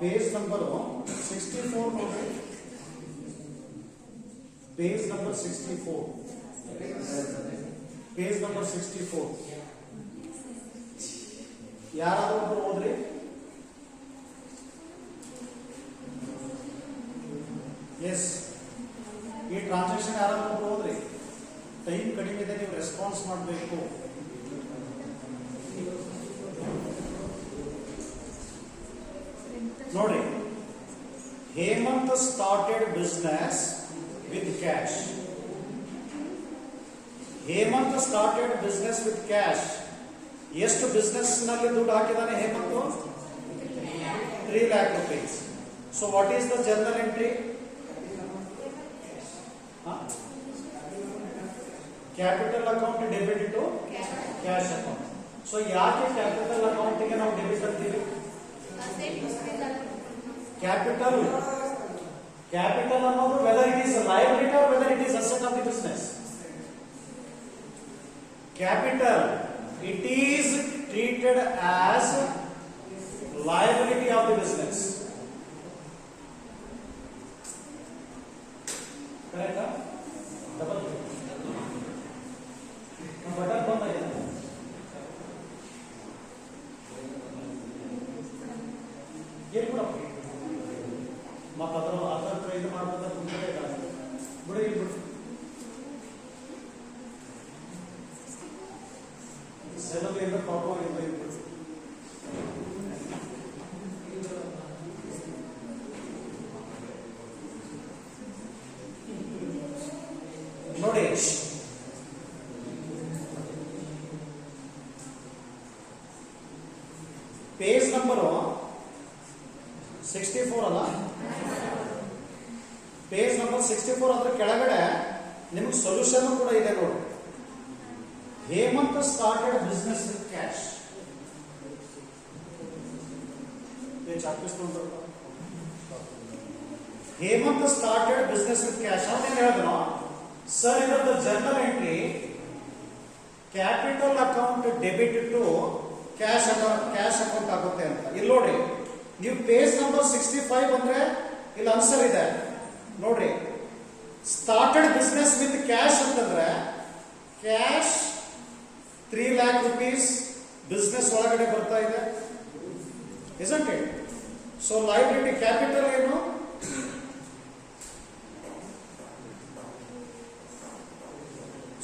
Page number 64 ನೋಡಿ. Page number 64. Page number 64 ಯಾರಾದ್ರೂ ಒಬ್ರು ಓದ್ರಿ. ಎಸ್, ಈ ಟ್ರಾನ್ಸಾಕ್ಷನ್ ಯಾರಾದ್ರೂ ಒಬ್ರು ಓದ್ರಿ. ಟೈಮ್ ಕಡಿಮೆ ಇದೆ, ನೀವು ರೆಸ್ಪಾನ್ಸ್ ಮಾಡಬೇಕು. ನೋಡಿ, Hemant started business with cash. Hemant started business with cash. ಎಷ್ಟು ಬಿಸ್ನೆಸ್ ನಲ್ಲಿ ದುಡ್ಡು ಹಾಕಿದಾನೆ Hemant? 3 lakh rupees. So what is the journal entry? Capital account debit to cash account. So ಯಾಕೆ ಕ್ಯಾಪಿಟಲ್ ಅಕೌಂಟ್ ಗೆ ನಾವು ಡೆಬಿಟ್ ಅಂತೀವಿ? ಕ್ಯಾಪಿಟಲ್ ಅನ್ನೋದು whether it is liability or whether it is asset of the business. Capital it is treated as liability of the business. Correct? Double button ಬಂದ ಇದೆ. ಏನು ಕೂಡ ಮತ್ತೆ ಅದರ ಇದು ಮಾಡ್ತಾ ಕುಂತೇ ಇಲ್ಲ ಬಿಡಿ ಬಿಡಿ. ಸೆಲವಿಂದ ಪಾಪವಿಂದ ನೋಡಿ, ಪೇಜ್ ನಂಬರ್ 64 ಅಲ್ಲ, ಪೇಜ್ ನಂಬರ್ 64 ಅದ್ರ ಕೆಳಗಡೆ ನಿಮಗೆ ಸೊಲ್ಯೂಷನ್ ಕೂಡ ಇದೆ ನೋಡಿ. Hemant started business with cash. Hemant started business with cash. ಅವನೇನು ಹೇಳಿದ್ರು ಸರ್, ಇದರ journal entry capital account debit to cash account ಆಗುತ್ತೆ ಅಂತ. ಇಲ್ಲಿ ನೋಡ್ರಿ, ನೀವು ಪೇಜ್ ನಂಬರ್ 65 ಅಂದ್ರೆ ಇಲ್ಲಿ ಆನ್ಸರ್ ಇದೆ ನೋಡ್ರಿ. ಸ್ಟಾರ್ಟೆಡ್ ಬಿಸ್ನೆಸ್ ವಿತ್ ಕ್ಯಾಶ್ ಅಂತಂದ್ರೆ ಕ್ಯಾಶ್ 3 lakh rupees ಬಿಸ್ನೆಸ್ ಒಳಗಡೆ ಬರ್ತಾ ಇದೆ, isn't it? So liability capital ಏನು?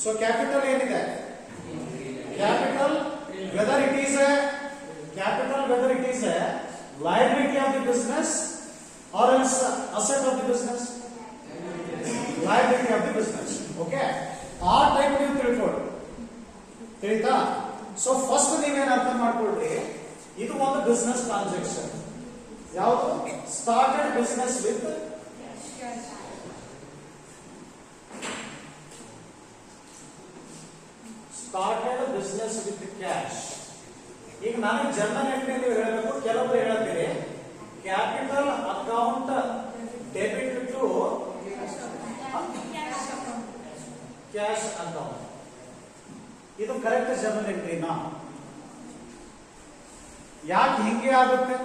ಸೊ ಕ್ಯಾಪಿಟಲ್ ಏನಿದೆ? Capital weather it is A liability of the business or else asset of the business? Liability of the business. Okay, ಆ type ನೀವು ತಿಳ್ಕೊಳ್ಳಿ. ತಿಳಿತಾ? So first ನೀವೇನು ಅರ್ಥ ಮಾಡ್ಕೊಳ್ರಿ, ಇದು ಒಂದು ಬಿಸ್ನೆಸ್ ಟ್ರಾನ್ಸಾಕ್ಷನ್. ಯಾವುದು? Started business with cash. ಈಗ ನಾನು ಜರ್ನಲ್ ಎಂಟ್ರಿ ನೀವು ಹೇಳಬೇಕು, ಕೆಲವರು ಹೇಳ್ತೀರಿ capital account debit to cash account. ಇದು ಕರೆಕ್ಟ್ ಜರ್ನಲ್ ಎಂಟ್ರಿನಾ? ಯಾಕೆ ಹಿಂಗೆ ಆಗುತ್ತೆ?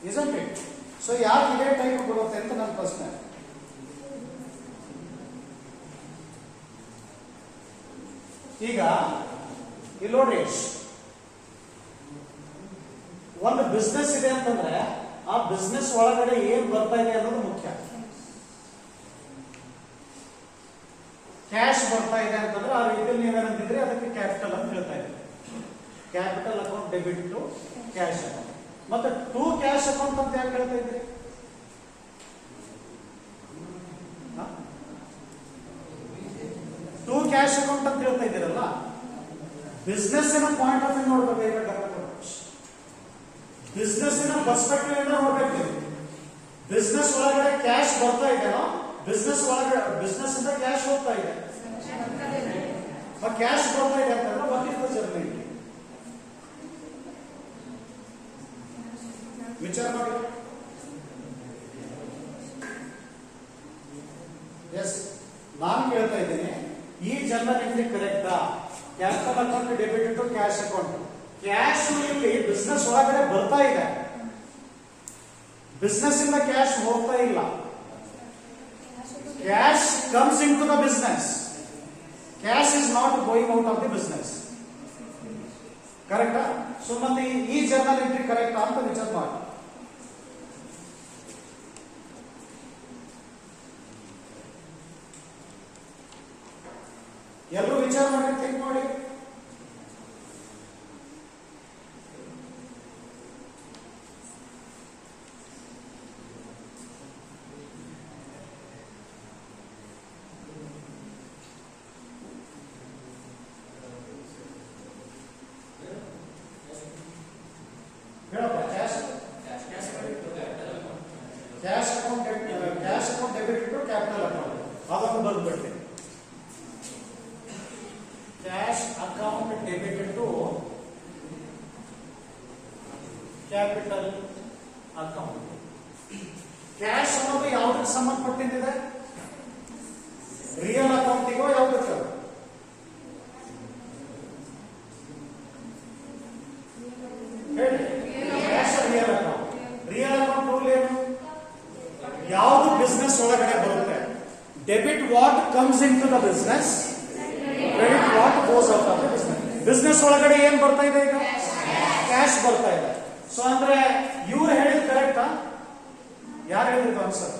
isn't it? ಸೊ ಯಾಕೆ ಇದೇ ಟೈಪ್ ಬರುತ್ತೆ ಅಂತ ನನ್ನ ಪ್ರಶ್ನೆ. ಈಗ ಇಲ್ಲಿ ನೋಡಿ, ಒಂದು ಬಿಸ್ನೆಸ್ ಇದೆ ಅಂತಂದ್ರೆ ಆ ಬಿಸ್ನೆಸ್ ಒಳಗಡೆ ಏನ್ ಬರ್ತಾ ಇದೆ ಅನ್ನೋದು ಮುಖ್ಯ. ಕ್ಯಾಶ್ ಬರ್ತಾ ಇದೆ ಅಂತಂದ್ರೆ ಆ ರೀತಿಯಲ್ಲಿ ನೀವೇನಂತಿದ್ರಿ ಅದಕ್ಕೆ ಕ್ಯಾಪಿಟಲ್ ಅಂತ ಹೇಳ್ತಾ ಇದ್ರಿ. Capital account debit to cash account. ಮತ್ತೆ ಟು ಕ್ಯಾಶ್ ಅಕೌಂಟ್ ಅಂತ ಯಾಕೆ ಹೇಳ್ತಾ ಇದ್ರಿ? ಟು ಕ್ಯಾಶ್ ಅಕೌಂಟ್ ಅಂತ ಹೇಳ್ತಾ ಇದ್ದೀರಲ್ಲ, ಬಿಸ್ನೆಸ್ ಪಾಯಿಂಟ್ ಆಫ್ ವ್ಯೂ ನೋಡ್ಬೇಕು. ಬಿಸ್ನೆಸ್ ಪರ್ಸ್ಪೆಕ್ಟಿವ್ ಇಂದ ನೋಡ್ಬೇಕು. ಬಿಸ್ನೆಸ್ ಒಳಗಡೆ ಕ್ಯಾಶ್ ಬರ್ತಾ ಇದೆನೋ, ಬಿಸ್ನೆಸ್ ಒಳಗಡೆ ಬಿಸ್ನೆಸ್ ಇಂದ ಕ್ಯಾಶ್ ಹೋಗ್ತಾ ಇದೆ, ಕ್ಯಾಶ್ ಬರ್ತಾ ಇದೆ ಅಂತಂದ್ರೆ ವಾಟ್ ಇಸ್ ದ ಜರ್ನಲ್? ವಿಚಾರ ಮಾಡಿ. ಎಸ್, ನಾನು ಕೇಳ್ತಾ ಇದ್ದೀನಿ, ಈ ಜರ್ನಲ್ ಎಂಟ್ರಿ ಕರೆಕ್ಟಾ? Capital account debit to cash account. Cash ಇಲ್ಲಿ ಬಿಸ್ನೆಸ್ ಒಳಗಡೆ ಬರ್ತಾ ಇದೆ, ಬಿಸ್ನೆಸ್ ಇಂದ ಕ್ಯಾಶ್ ಹೋಗ್ತಾ ಇಲ್ಲ. Cash comes in to the business, cash is not going out of the business. ಕರೆಕ್ಟಾ? ಸೊ ಮತ್ತೆ ಈ ಜರ್ನಲ್ ಎಂಟ್ರಿ ಕರೆಕ್ಟಾ ಅಂತ ವಿಚಾರ ಮಾಡಿ. ಎಲ್ಲರೂ ವಿಚಾರ ಮಾಡಿ, ಥಿಂಕ್ ಮಾಡಿ. Cash account debit to capital account ಅದನ್ನು ಬರ್ದ್ಬಿಡ್ತೀನಿ. Cash account debit to capital account. Cash ಅನ್ನೋದು ಯಾವುದಕ್ಕೆ ಸಂಬಂಧಪಟ್ಟಿದೆ? ರಿಯಲ್ ಅಕೌಂಟಿಗೋ ಯಾವುದಕ್ಕೆ? ಹೇಳಿ. Cash real account. Real account rule ಏನು? ಯಾವುದು ಬಿಸ್ನೆಸ್ ಒಳಗಡೆ ಬರುತ್ತೆ. Debit what comes in to the business, credit what goes out of the business. Business ಒಳಗಡೆ ಏನ್ ಬರ್ತಾ ಇದೆ ಈಗ? ಕ್ಯಾಶ್ ಬರ್ತಾ ಇದೆ. ಸೊ ಅಂದ್ರೆ ಇವ್ರು ಹೇಳಿದ್ ಕರೆಕ್ಟಾ? ಯಾರು ಹೇಳಿದ್ರು answer?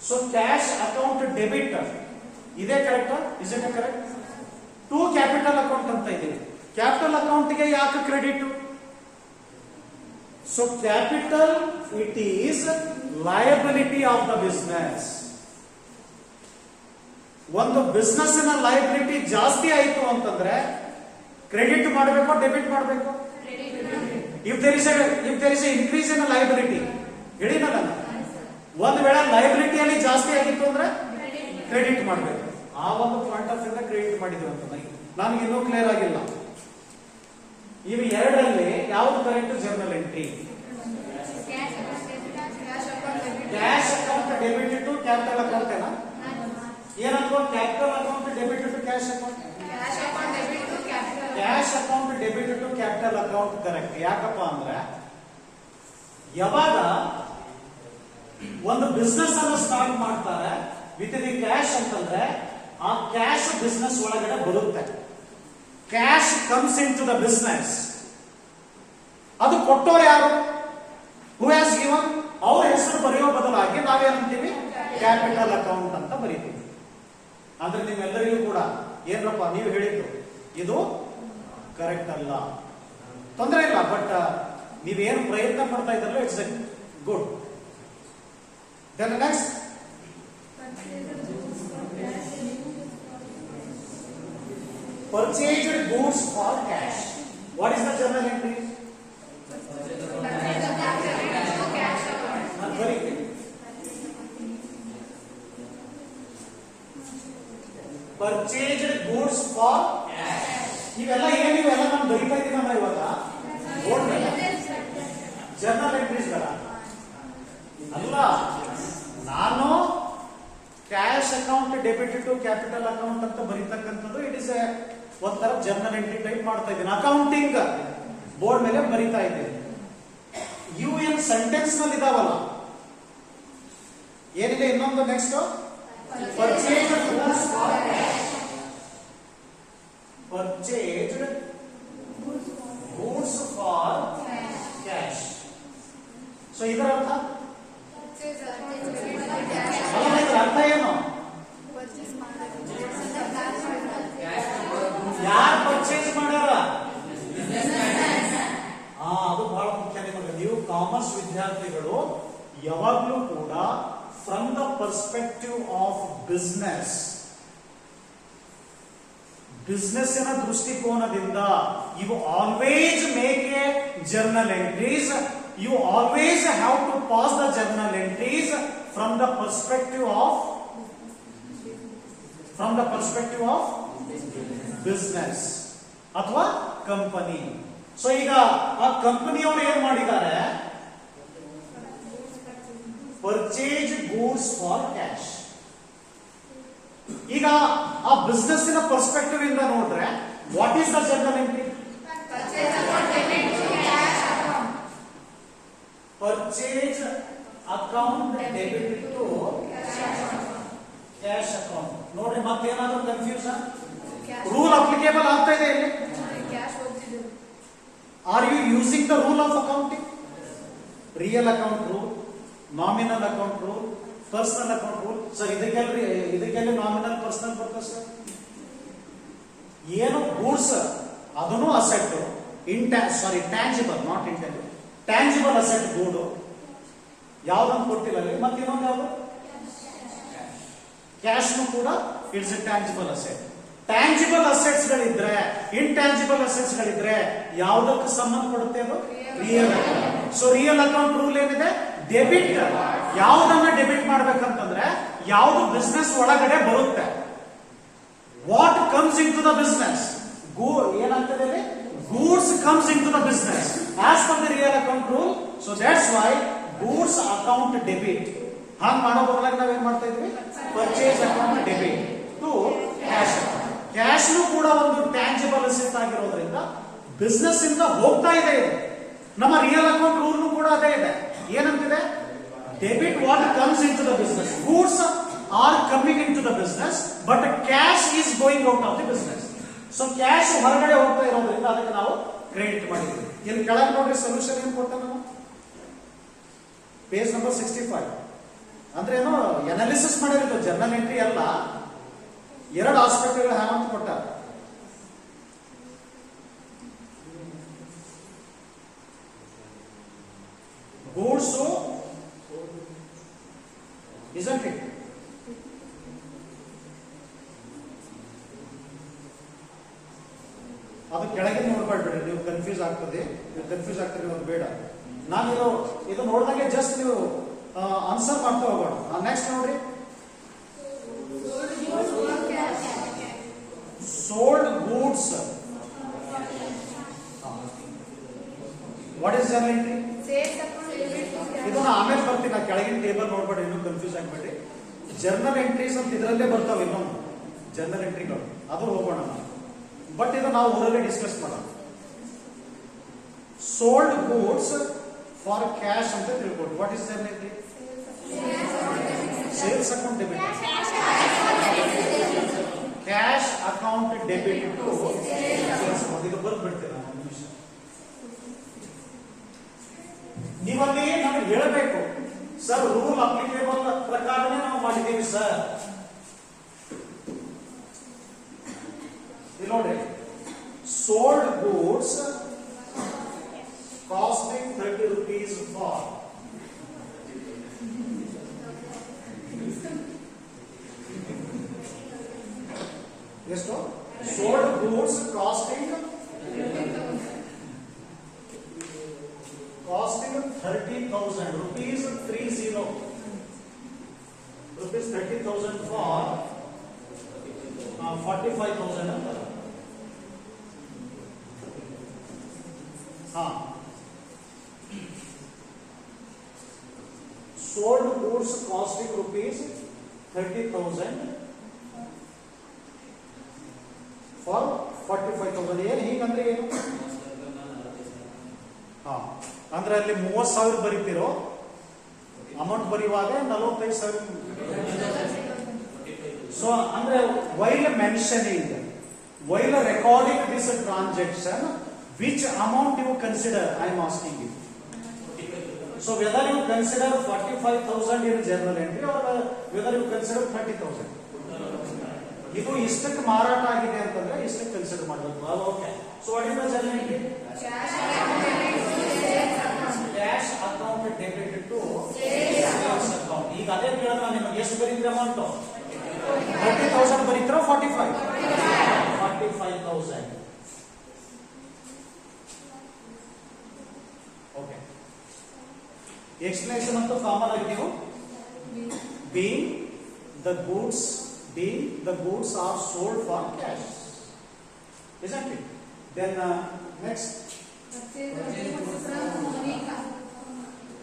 So cash account debit ಇದೇ ಕರೆಕ್ಟಾ? Is it correct? To capital account ಅಂತ ಇದೀವಿ. ಕ್ಯಾಪಿಟಲ್ ಅಕೌಂಟ್ಗೆ ಯಾಕೆ credit? So capital, it is liability of the business. ಒಂದು ಬಿಸ್ನೆಸ್ ನ ಲಯಬಿಲಿಟಿ ಜಾಸ್ತಿ ಆಯಿತು ಅಂತಂದ್ರೆ ಕ್ರೆಡಿಟ್ ಮಾಡಬೇಕು, ಡೆಬಿಟ್ ಮಾಡಬೇಕು? If there is a increase in liability, ಹೇಳಿನಲ್ಲ, ಒಂದು ವೇಳೆ ಲಯಬಿಲಿಟಿಯಲ್ಲಿ ಜಾಸ್ತಿ ಆಗಿತ್ತು ಅಂದ್ರೆ ಕ್ರೆಡಿಟ್ ಮಾಡಬೇಕು. ಆ ಒಂದು ಪಾಯಿಂಟ್ ಆಫ್ ವ್ಯೂ ಕ್ರೆಡಿಟ್ ಮಾಡಿದ್ವಿ ಅಂತ ನನಗೆ ಇನ್ನೂ ಕ್ಲಿಯರ್ ಆಗಿಲ್ಲ. ಇವು ಎರಡರಲ್ಲಿ ಯಾವುದು correct journal entry? Cash account debit to capital account ಏನಾ? ಏನಂತ? Capital account debit to cash account. Cash account debit to capital account correct. ಯಾಕಪ್ಪ ಅಂದ್ರೆ ಯಾವಾಗ ಒಂದು ಬಿಸ್ನೆಸ್ ಅನ್ನು ಸ್ಟಾರ್ಟ್ ಮಾಡ್ತಾರೆ ವಿತ್ ದಿ ಕ್ಯಾಶ್ ಅಂತಂದ್ರೆ ಆ ಕ್ಯಾಶ್ ಬಿಸ್ನೆಸ್ ಒಳಗಡೆ ಬರುತ್ತೆ. Cash comes in to the business. ಅದು ಕೊಟ್ಟೋರು ಯಾರು? Who has given? ಅವ್ರ ಹೆಸರು ಬರೆಯೋ ಬದಲಾಗಿ ನಾವೇನಂತೀವಿ? ಕ್ಯಾಪಿಟಲ್ ಅಕೌಂಟ್ ಅಂತ ಬರೀತೀವಿ. ಅಂದ್ರೆ ನಿಮ್ಮೆಲ್ಲರಿಗೂ ಕೂಡ ಏನಪ್ಪ ನೀವು ಹೇಳಿದ್ದು ಇದು ಕರೆಕ್ಟ್ ಅಲ್ಲ, ತೊಂದರೆ ಇಲ್ಲ, ಬಟ್ ನೀವೇನು ಪ್ರಯತ್ನ ಪಡ್ತಾ ಇದ್ರಲ್ಲ, it's a good. Then next purchased goods for cash. What is the journal entry? Purchased goods for cash. ಇವೆಲ್ಲ ಏನಿವೆಲ್ಲ ನಾನು ಬರೀತಾ ಇದ್ದೀನಲ್ಲ ಇವಾಗ ಬೋರ್ಡ್ ಮೇಲೆ, ಜರ್ನಲ್ ಎಂಟ್ರೀಸ್ ಗಳ ಅಲ್ಲ. ನಾನು cash account debit to capital account ಅಂತ ಬರೀತಕ್ಕಂಥದ್ದು ಇಟ್ ಇಸ್ ಒಂಥರ ಜರ್ನಲ್ ಎಂಟ್ರಿ ಟೈಪ್ ಮಾಡ್ತಾ ಇದ್ದೀನಿ. ಅಕೌಂಟಿಂಗ್ ಬೋರ್ಡ್ ಮೇಲೆ ಬರೀತಾ ಇದ್ದೀನಿ. ಇವು ಏನ್ ಸೆಂಟೆನ್ಸ್ ನಲ್ಲಿ ಇದಾವಲ್ಲ, ಏನಿದೆ ಇನ್ನೊಂದು next purchased goods for cash. Purchased goods for cash. So ಇದರ ಅರ್ಥ ಅರ್ಥ ಏನು? ಯಾರು ಪರ್ಚೇಸ್ ಮಾಡ್ಯಾರ? ಅದು ಬಹಳ ಮುಖ್ಯ ನಿಮಗೆ. ನೀವು ಕಾಮರ್ಸ್ ವಿದ್ಯಾರ್ಥಿಗಳು ಯಾವಾಗಲೂ ಕೂಡ from the perspective of business, ಬಿಸ್ನೆಸ್ಸಿನ ದೃಷ್ಟಿಕೋನದಿಂದ you always make a journal entries. You always have to pass the journal entries from the perspective of business ಅಥವಾ ಕಂಪನಿ. ಸೊ ಈಗ ಆ ಕಂಪನಿಯವರು ಏನ್ ಮಾಡಿದ್ದಾರೆ? Purchase goods for cash. ಈಗ ಆ ಬಿಸ್ನೆಸ್ ಪರ್ಸ್ಪೆಕ್ಟಿವ್ ಇಂದ ನೋಡ್ರೆ what is the general entry? Purchase account debit to cash account. ನೋಡ್ರಿ ಮತ್ತೇನಾದ್ರೂ ಕನ್ಫ್ಯೂಷನ್? ರೂಲ್ ಅಪ್ಲಿಕೇಬಲ್ ಆಗ್ತಾ ಇದೆ ಇಲ್ಲಿ? Are you using the rule of accounting? Real account rule, nominal account rule, personal account rule. Sir ಇದಕ್ಕೆಲ್ಲ nominal personal ಬರ್ತದೆ sir. ಏನು goods ಅದನ್ನು asset, tangible not intangible, tangible asset ಗೂಡು ಯಾವ್ದನ್ನು ಕೊಟ್ಟಿಲ್ಲ ಅಲ್ಲಿ. ಮತ್ತೆ ಇನ್ನೊಂದು ಯಾವುದು? ಕ್ಯಾಶ್ನು ಕೂಡ it's a tangible asset. Tangible assets ಗಳಿದ್ರೆ, ಇಂಟ್ಯಾಂಜಿಬಲ್ ಅಸೆಟ್ಸ್ ಗಳಿದ್ರೆ ಯಾವುದಕ್ಕೆ ಸಂಬಂಧಪಡುತ್ತೆ ಅದು? Real account. So real account rule ಏನಿದೆ? ಡೆಬಿಟ್. ಯಾವುದನ್ನ ಡೆಬಿಟ್ ಮಾಡ್ಬೇಕಂತಂದ್ರೆ ಯಾವುದು ಬಿಸ್ನೆಸ್ ಒಳಗಡೆ ಬರುತ್ತೆ. What comes in to the business, ಏನಾಗ್ತದೆ? Goods comes in to the business as per the real account rule. So that's why goods account debit. ಹಾಗೆ ಮಾಡೋ ಬದಲಾಗಿ ನಾವೇನ್ ಮಾಡ್ತಾ ಇದ್ವಿ? Purchase account debit to cash account. ಕ್ಯಾಶ್ನು ಕೂಡ ಒಂದು ಟ್ಯಾಂಜಿಬಲ್ ಅಸೆಟ್ ಆಗಿರೋದ್ರಿಂದ ಬಿಸ್ನೆಸ್ ಇಂದ ಹೋಗ್ತಾ ಇದೆ ಇದು. ನಮ್ಮ ರಿಯಲ್ ಅಕೌಂಟ್ ರೂಲ್ ಕೂಡ ಅದೇ ಇದೆ. ಏನಂತಿದೆ? Debit what comes in to the business. Goods are coming in to the business but cash is going out of the business. So cash ಹೊರಗಡೆ ಹೋಗ್ತಾ ಇರೋದ್ರಿಂದ ಅದಕ್ಕೆ ನಾವು ಕ್ರೆಡಿಟ್ ಮಾಡಿದ್ವಿ. ಇಲ್ಲಿ ಕೆಳಗೆ ನೋಡ್ರಿ ಸೊಲ್ಯೂಷನ್ ಏನ್ ಕೊಟ್ಟ ನಾವು? ಪೇಜ್ ನಂಬರ್ 65 ಅಂದ್ರೆ ಏನು ಅನಾಲಿಸಿಸ್ ಮಾಡಿರೋದು, ಜರ್ನಲ್ ಎಂಟ್ರಿ ಅಲ್ಲ. ಎರಡು ಆಸ್ಪೆಕ್ಟ್ಗಳು ಹ್ಯಾಂತ ಕೊಟ್ಟ. Goods isn't it? ಅದು ಕೆಳಗೆ ನೋಡ್ಬೇಡ್ಬೇಡಿ, ನೀವು ಕನ್ಫ್ಯೂಸ್ ಆಗ್ತದೆ. ಅದು ಬೇಡ. ನಾನು ಇದು ನೋಡಿದಾಗೆ ಜಸ್ಟ್ ನೀವು ಆನ್ಸರ್ ಮಾಡ್ತಾ ಹೋಗೋಣ. ನೆಕ್ಸ್ಟ್ ನೋಡ್ರಿ, sold goods. What is journal entry? ಇದನ್ನ ಆಮೇಲೆ ಬರ್ತೀನಿ. ನಾ ಕೆಳಗಿನ ಟೇಬಲ್ ನೋಡ್ಬೇಡಿ, ಇನ್ನೂ ಕನ್ಫ್ಯೂಸ್ ಆಗ್ಬೇಡಿ. ಜರ್ನಲ್ ಎಂಟ್ರೀಸ್ ಅಂತ ಇದರಲ್ಲೇ ಬರ್ತಾವೆ ಇನ್ನೊಂದು ಜರ್ನಲ್ ಎಂಟ್ರಿಗಳು, ಅದು ಹೋಗೋಣ. ಬಟ್ ಇದು ನಾವು ಊರಲ್ಲೇ ಡಿಸ್ಕಸ್ ಮಾಡೋಣ. ಸೋಲ್ಡ್ ಗೂಡ್ಸ್ ಫಾರ್ ಕ್ಯಾಶ್ ಅಂತ ತಿಳ್ಕೊಂಡು what is journal entry? Sales account debit, cash account debit to sales account. ಇದು ಬರ್ಬಿಡ್ತೀರ ಒಂದು ನಿಮಿಷ. ನೀವಲ್ಲಿ ನಮಗೆ ಹೇಳಬೇಕು ಸರ್, ರೂಲ್ ಅಪ್ಲಿಕೇಬಲ್ ಪ್ರಕಾರನೇ ನಾವು ಮಾಡಿದ್ದೀವಿ ಸರ್. ಇಲ್ಲಿ ನೋಡಿ, sold goods costing 30 rupees for ಎಷ್ಟು? Sold goods costing 30,000 rupees, 30,000 for 45,000 ಅಂತ. sold goods costing rupees 30,000 for 45,000. ಏನು ಹೀಗಂದ್ರೆ ಏನು? ಅಂದ್ರೆ ಅಲ್ಲಿ 30,000 ಬರೀತಿರೋ ಅಮೌಂಟ್ ಬರೆಯುವಾಗ 45,000. ಸೊ ಅಂದ್ರೆ while mentioning, while recording this transaction, which amount you consider? I am asking you. So whether you consider 45,000 in journal entry or whether you consider 30,000. ಇದು ಇಷ್ಟಕ್ಕೆ ಮಾರಾಟ ಆಗಿದೆ ಅಂತಂದ್ರೆ ಇಷ್ಟಕ್ಕೆ ಕನ್ಸಿಡರ್ ಮಾಡಬೇಕು. Okay. So what is the journal entry? Cash account debit to sales account. ಈಗ ಅದೇ ಕೇಳಿದ್ರೆ ನಿಮಗೆ ಎಷ್ಟು ಬರೀತೀರ ಅಮೌಂಟ್? 30,000 ಬರೀತೀರಾ? 45,000. ಓಕೆ. ಎಕ್ಸ್ಪ್ಲನೇಷನ್ ಅಂತೂ ಕಾಮನ್ ಆಗಿ ನೀವು being the goods are sold for cash, isn't it? Then next,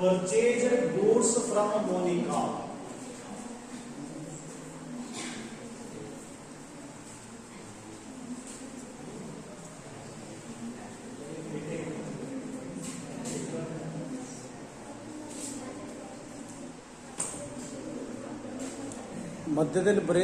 purchased goods from Monica. ಮಧ್ಯದಲ್ಲಿ ಬರೀ